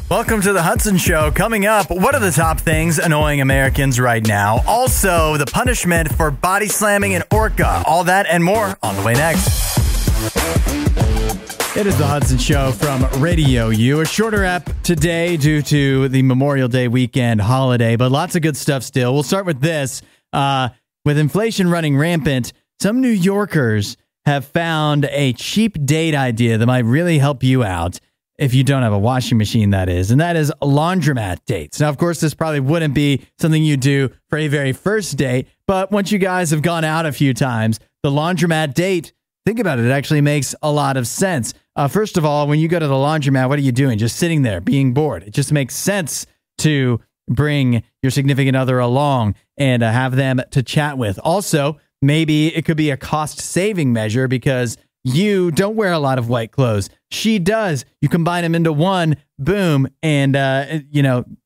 Welcome to the Hudson Show. Coming up, what are the top things annoying Americans right now? Also, the punishment for body slamming an orca. All that and more on the way next. It is the Hudson Show from RadioU. A shorter ep today due to the Memorial Day weekend holiday, but lots of good stuff still. We'll start with this. With inflation running rampant, some New Yorkers have found a cheap date idea that might really help you out. If you don't have a washing machine, that is. And that is laundromat dates. Now, of course, this probably wouldn't be something you do for a very first date. But once you guys have gone out a few times, the laundromat date, think about it. It actually makes a lot of sense. First of all, when you go to the laundromat, what are you doing? Just sitting there, being bored. It just makes sense to bring your significant other along and have them to chat with. Also, maybe it could be a cost-saving measure because you don't wear a lot of white clothes. She does. You combine them into one, boom, and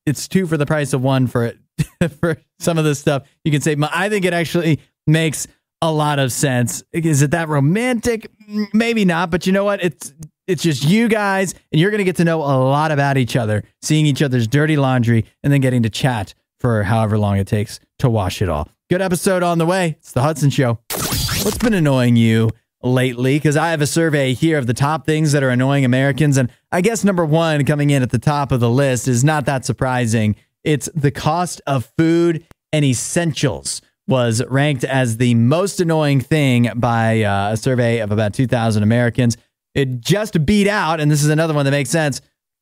it's two for the price of one for for some of this stuff. You can save. I think it actually makes a lot of sense. Is it that romantic? Maybe not, but you know what? It's just you guys, and you're going to get to know a lot about each other, seeing each other's dirty laundry, and then getting to chat for however long it takes to wash it all. Good episode on the way. It's the Hudson Show. What's been annoying you lately? Because I have a survey here of the top things that are annoying Americans, and I guess number one coming in at the top of the list is not that surprising. It's the cost of food and essentials was ranked as the most annoying thing by a survey of about 2,000 Americans. It just beat out, and this is another one that makes sense,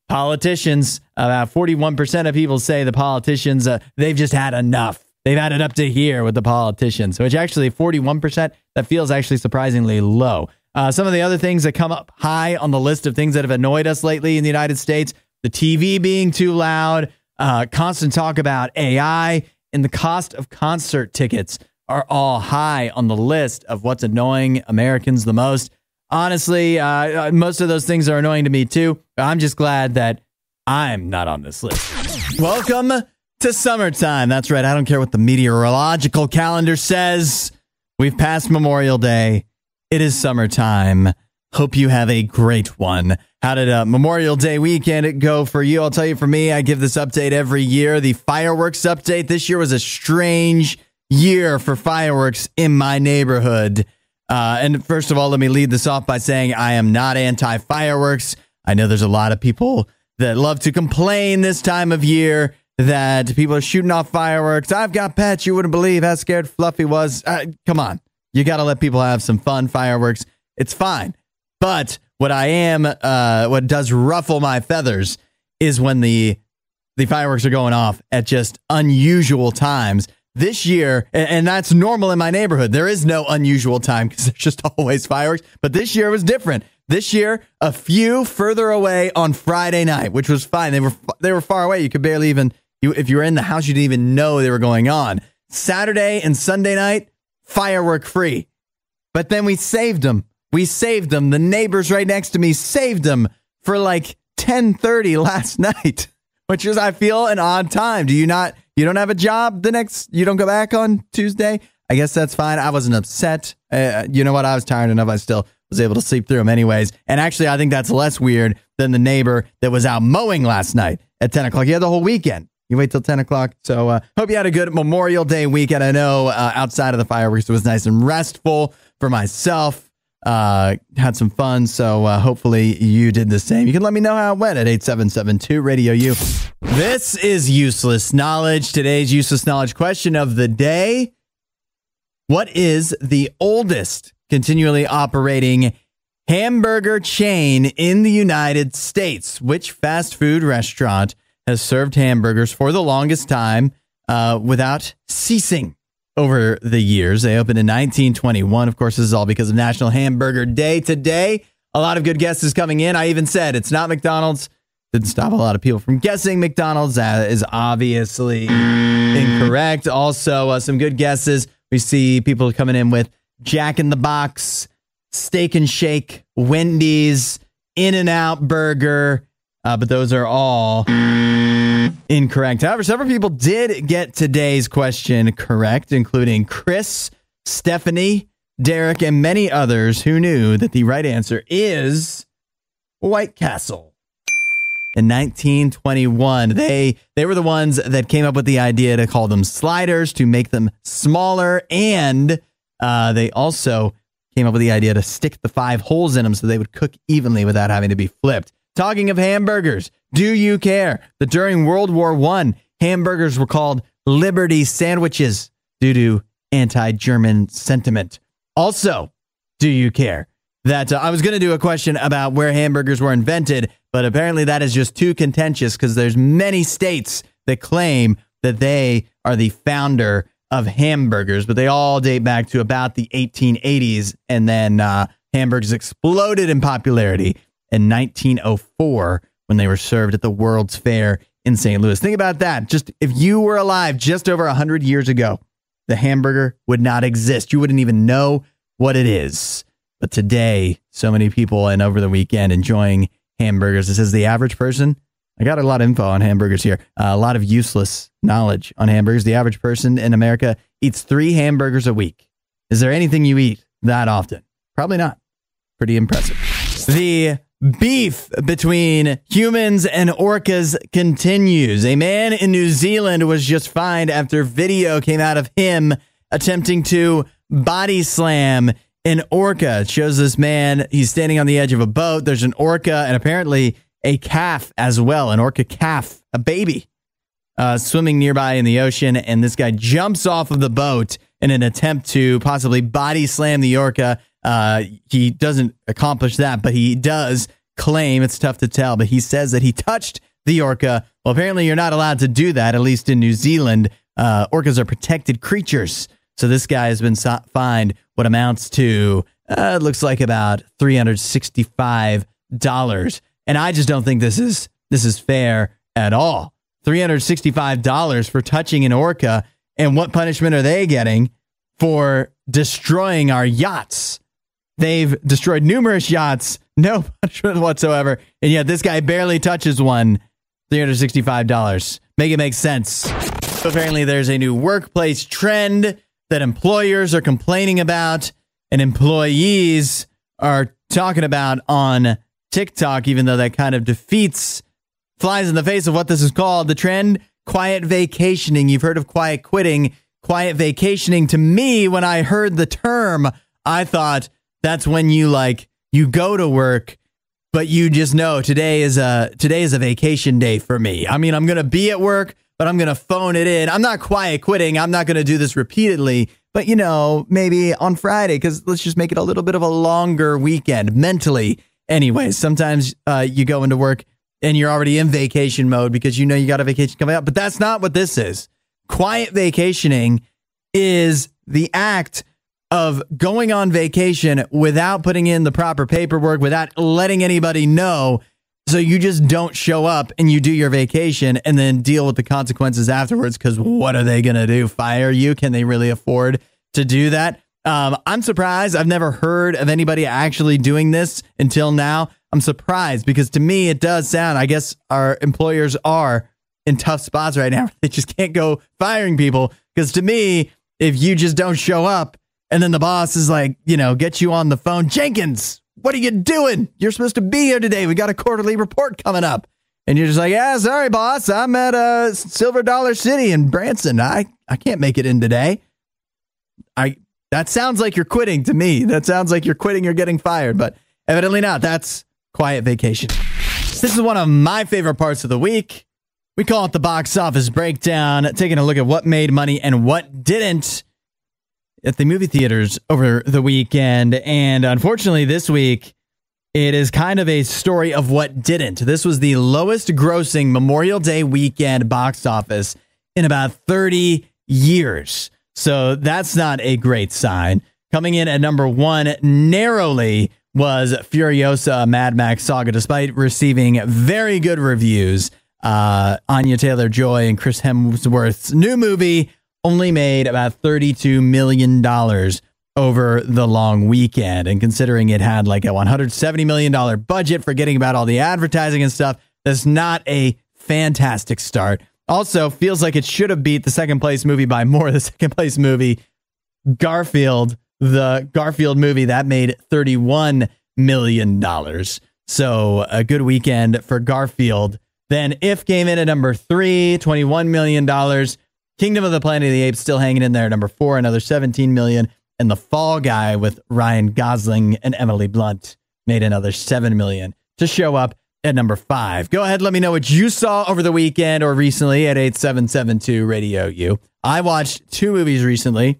politicians. About 41% of people say the politicians, they've just had enough. They've had it up to here with the politicians, which actually 41%, that feels actually surprisingly low. Some of the other things that come up high on the list of things that have annoyed us lately in the United States, the TV being too loud, constant talk about AI, and the cost of concert tickets are all high on the list of what's annoying Americans the most. Honestly, most of those things are annoying to me too. I'm just glad that I'm not on this list. Welcome to summertime. That's right. I don't care what the meteorological calendar says. We've passed Memorial Day. It is summertime. Hope you have a great one. How did Memorial Day weekend go for you? I'll tell you, for me, I give this update every year. The fireworks update this year was a strange year for fireworks in my neighborhood. And first of all, let me lead this off by saying I am not anti-fireworks. I know there's a lot of people that love to complain this time of year that people are shooting off fireworks. I've got pets. You wouldn't believe how scared Fluffy was. Come on. You got to let people have some fun. Fireworks. It's fine. But what what does ruffle my feathers is when the fireworks are going off at just unusual times. This year, and that's normal in my neighborhood, there is no unusual time because there's just always fireworks. But this year was different. This year, a few further away on Friday night, which was fine. They were far away. You could barely even, if you were in the house, you didn't even know they were going on. Saturday and Sunday night, firework free. But then we saved them. The neighbors right next to me saved them for like 10:30 last night, which is, I feel, an odd time. You don't have a job you don't go back on Tuesday? I guess that's fine. I wasn't upset. You know what? I was tired enough. I still was able to sleep through them anyways. And actually, I think that's less weird than the neighbor that was out mowing last night at 10 o'clock. You had the whole weekend. You wait till 10 o'clock. So hope you had a good Memorial Day weekend. I know outside of the fireworks, it was nice and restful for myself. Had some fun. So hopefully you did the same. You can let me know how it went at 8772 RadioU. This is Useless Knowledge. Today's Useless Knowledge question of the day. What is the oldest continually operating hamburger chain in the United States? Which fast food restaurant has served hamburgers for the longest time without ceasing over the years? They opened in 1921. Of course, this is all because of National Hamburger Day today. A lot of good guesses coming in. I even said it's not McDonald's. Didn't stop a lot of people from guessing McDonald's. That is obviously incorrect. Also, some good guesses. We see people coming in with Jack in the Box, Steak and Shake, Wendy's, In-N-Out Burger, but those are all incorrect. However, several people did get today's question correct, including Chris, Stephanie, Derek, and many others who knew that the right answer is White Castle. in 1921. They were the ones that came up with the idea to call them sliders, to make them smaller, and they also came up with the idea to stick the 5 holes in them so they would cook evenly without having to be flipped. Talking of hamburgers, do you care that during World War I, hamburgers were called Liberty sandwiches due to anti-German sentiment? Also, do you care that I was going to do a question about where hamburgers were invented, but apparently that is just too contentious because there's many states that claim that they are the founder of hamburgers, but they all date back to about the 1880s, and then hamburgers exploded in popularity in 1904 when they were served at the World's Fair in St. Louis. Think about that. Just if you were alive just over 100 years ago, the hamburger would not exist. You wouldn't even know what it is. But today, so many people and over the weekend enjoying hamburgers. It says the average person, I got a lot of info on hamburgers here, a lot of useless knowledge on hamburgers. The average person in America eats 3 hamburgers a week. Is there anything you eat that often? Probably not. Pretty impressive. The beef between humans and orcas continues. A man in New Zealand was just fined after video came out of him attempting to body slam an orca. It shows this man, he's standing on the edge of a boat. There's an orca and apparently a calf as well, an orca calf, a baby, swimming nearby in the ocean. And this guy jumps off of the boat in an attempt to possibly body slam the orca. He doesn't accomplish that, but he does claim, it's tough to tell, but he says that he touched the orca. Well, apparently you're not allowed to do that, at least in New Zealand. Orcas are protected creatures. So this guy has been fined what amounts to, it looks like about $365. And I just don't think this is fair at all. $365 for touching an orca. And what punishment are they getting for destroying our yachts? They've destroyed numerous yachts, no punishment whatsoever. And yet this guy barely touches one. $365. Make it make sense. Apparently there's a new workplace trend that employers are complaining about and employees are talking about on TikTok, even though that kind of flies in the face of what this is called. The trend, quiet vacationing. You've heard of quiet quitting. Quiet vacationing, to me, when I heard the term, I thought that's when you go to work, but you just know today is a vacation day for me. I mean, I'm going to be at work, but I'm going to phone it in. I'm not quiet quitting. I'm not going to do this repeatedly, but maybe on Friday, because let's just make it a little bit of a longer weekend mentally. Anyways, sometimes you go into work and you're already in vacation mode because you got a vacation coming up, but that's not what this is. Quiet vacationing is the act of going on vacation without putting in the proper paperwork, without letting anybody know. So you just don't show up and you do your vacation and then deal with the consequences afterwards. Because what are they going to do? Fire you? Can they really afford to do that? I'm surprised. I've never heard of anybody actually doing this until now. I'm surprised because to me, it does sound, I guess our employers are in tough spots right now. They just can't go firing people. Because to me, if you just don't show up and then the boss is like, get you on the phone, Jenkins, what are you doing? You're supposed to be here today. We got a quarterly report coming up. And you're just like, yeah, sorry, boss. I'm at Silver Dollar City in Branson. I can't make it in today. That sounds like you're quitting to me. That sounds like you're quitting. You're getting fired, but evidently not. That's quiet vacation. This is one of my favorite parts of the week. We call it the box office breakdown, taking a look at what made money and what didn't at the movie theaters over the weekend. And unfortunately, this week, it is kind of a story of what didn't. This was the lowest grossing Memorial Day weekend box office in about 30 years. So that's not a great sign. Coming in at number 1 narrowly was Furiosa Mad Max Saga, despite receiving very good reviews. Anya Taylor-Joy and Chris Hemsworth's new movie only made about $32 million over the long weekend. And considering it had like a $170 million budget, forgetting about all the advertising and stuff, that's not a fantastic start. Also, feels like it should have beat the second place movie by more. The second place movie, Garfield, the Garfield movie, that made $31 million. So a good weekend for Garfield Then If came in at number 3, $21 million. Kingdom of the Planet of the Apes still hanging in there at number 4, another $17 million. And The Fall Guy with Ryan Gosling and Emily Blunt made another $7 million to show up at number 5. Go ahead, let me know what you saw over the weekend or recently at 8772 Radio U. I watched 2 movies recently,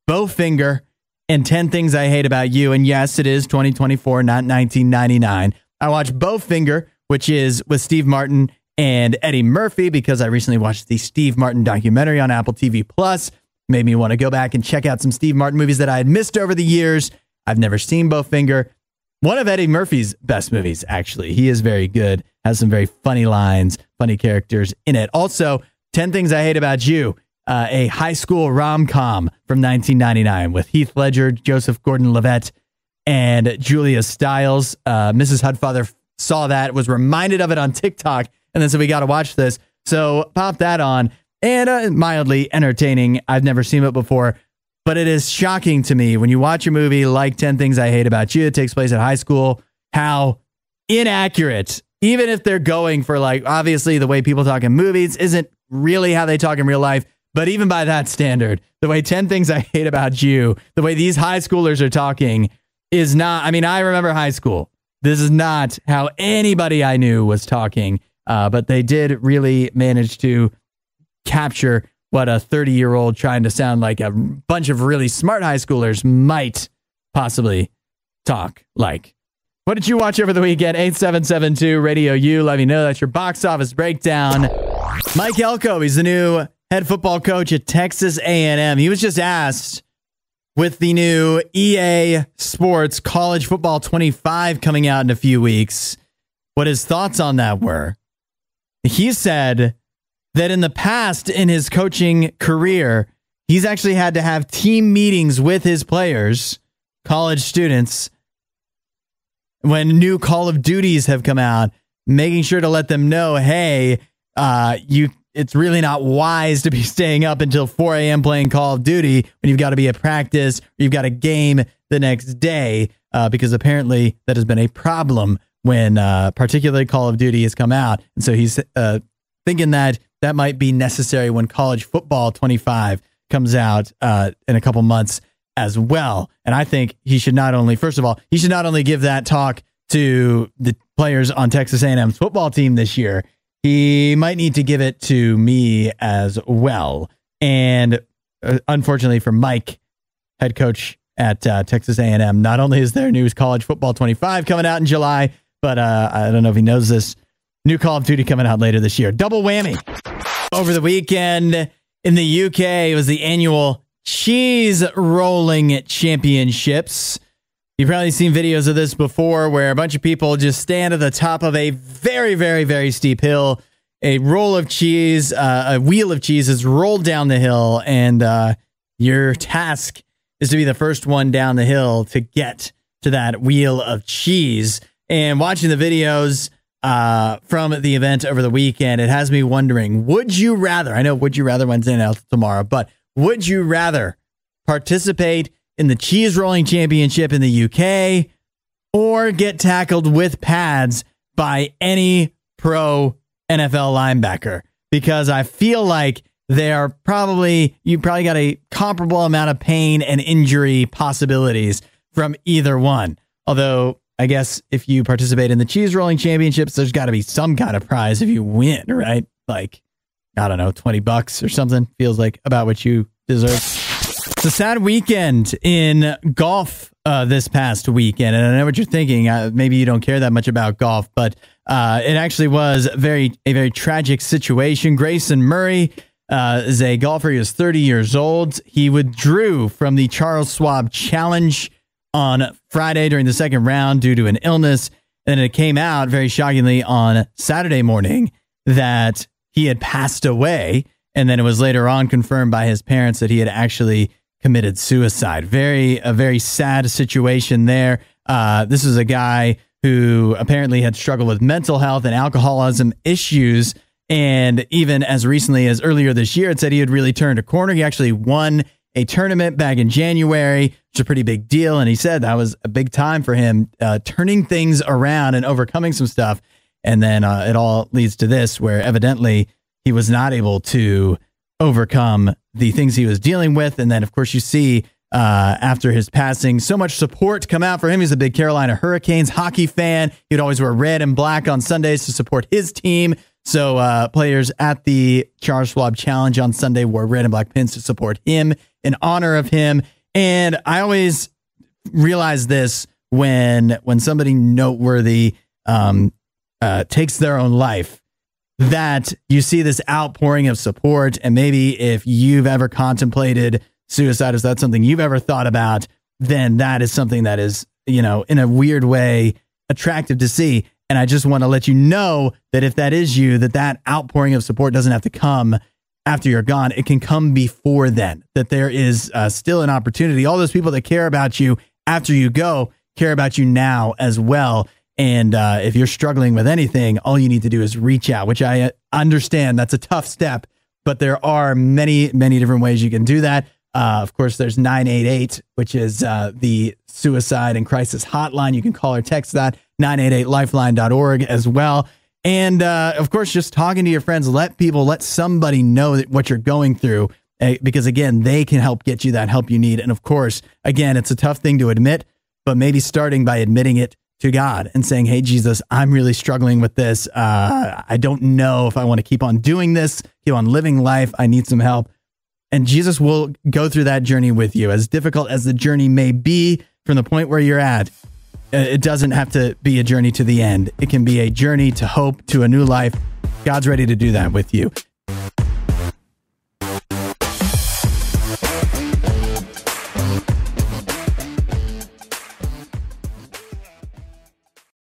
Bowfinger and 10 Things I Hate About You. And yes, it is 2024, not 1999. I watched Bowfinger, which is with Steve Martin and Eddie Murphy, because I recently watched the Steve Martin documentary on Apple TV Plus. Made me want to go back and check out some Steve Martin movies that I had missed over the years. I've never seen Bowfinger. One of Eddie Murphy's best movies, actually. He is very good, has some very funny lines, funny characters in it. Also, 10 Things I Hate About You, a high school rom-com from 1999 with Heath Ledger, Joseph Gordon-Levitt, and Julia Stiles. Mrs. Hudfather saw that, was reminded of it on TikTok, and then said, we got to watch this. So pop that on. And mildly entertaining. I've never seen it before, but it is shocking to me when you watch a movie like 10 Things I Hate About You. It takes place at high school. How inaccurate, even if they're going for, like, obviously the way people talk in movies isn't really how they talk in real life. But even by that standard, the way 10 Things I Hate About You, the way these high schoolers are talking is not, I mean, I remember high school. This is not how anybody I knew was talking, but they did really manage to capture what a 30-year-old trying to sound like a bunch of really smart high schoolers might possibly talk like. What did you watch over the weekend? 8772 Radio U. Let me know. That's your box office breakdown. Mike Elko, he's the new head football coach at Texas A&M. He was just asked, with the new EA Sports College Football 25 coming out in a few weeks, what his thoughts on that were. He said that in the past, in his coaching career, he's actually had to have team meetings with his players, college students, when new Call of Duties have come out, making sure to let them know, hey, it's really not wise to be staying up until 4 a.m. playing Call of Duty when you've got to be at practice, or you've got a game the next day, because apparently that has been a problem when particularly Call of Duty has come out. And so he's thinking that might be necessary when College Football 25 comes out in a couple months as well. And I think he should not only, first of all, he should not only give that talk to the players on Texas A&M's football team this year, he might need to give it to me as well. And unfortunately for Mike, head coach at Texas A&M, not only is there new College Football 25 coming out in July, but I don't know if he knows this, new Call of Duty coming out later this year. Double whammy. Over the weekend in the UK, it was the annual cheese rolling championships. You've probably seen videos of this before, where a bunch of people just stand at the top of a very, very, very steep hill. A roll of cheese, a wheel of cheese is rolled down the hill, and your task is to be the first one down the hill to get to that wheel of cheese. And watching the videos from the event over the weekend, it has me wondering, would you rather, I know Would You Rather Wednesday now tomorrow, but would you rather participate in the cheese rolling championship in the UK or get tackled with pads by any pro NFL linebacker? Because I feel like you probably got a comparable amount of pain and injury possibilities from either one. Although I guess if you participate in the cheese rolling championships, there's got to be some kind of prize if you win, right? Like, I don't know, $20 or something. Feels like about what you deserve. It's a sad weekend in golf this past weekend. And I know what you're thinking. Maybe you don't care that much about golf, but it actually was a very tragic situation. Grayson Murray is a golfer. He was 30 years old. He withdrew from the Charles Schwab Challenge on Friday during the second round due to an illness. And it came out very shockingly on Saturday morning that he had passed away. And then it was later on confirmed by his parents that he had actually committed suicide. A very sad situation there. This is a guy who apparently had struggled with mental health and alcoholism issues. And even as recently as earlier this year, it said he had really turned a corner. He actually won a tournament back in January. It's a pretty big deal. And he said that was a big time for him, turning things around and overcoming some stuff. And then it all leads to this, where evidently he was not able to overcome the things he was dealing with. And then, of course, you see after his passing, so much support come out for him. He's a big Carolina Hurricanes hockey fan. He'd always wear red and black on Sundays to support his team. So players at the Charles Schwab Challenge on Sunday wore red and black pins to support him in honor of him. And I always realize this when somebody noteworthy takes their own life, that you see this outpouring of support. And maybe if you've ever contemplated suicide, is that something you've ever thought about, then that is something that is, in a weird way, attractive to see. And I just want to let you know that if that is you, that outpouring of support doesn't have to come after you're gone. It can come before then, that there is still an opportunity. All those people that care about you after you go care about you now as well. And if you're struggling with anything, all you need to do is reach out, which I understand that's a tough step, but there are many, many different ways you can do that. Of course, there's 988, which is the suicide and crisis hotline. You can call or text that, 988lifeline.org as well. And of course, just talking to your friends, let somebody know what you're going through, because again, they can help get you that help you need. And of course, again, it's a tough thing to admit, but maybe starting by admitting it to God and saying, hey, Jesus, I'm really struggling with this. I don't know if I want to keep on doing this, keep on living life. I need some help. And Jesus will go through that journey with you. As difficult as the journey may be from the point where you're at, it doesn't have to be a journey to the end. It can be a journey to hope, to a new life. God's ready to do that with you.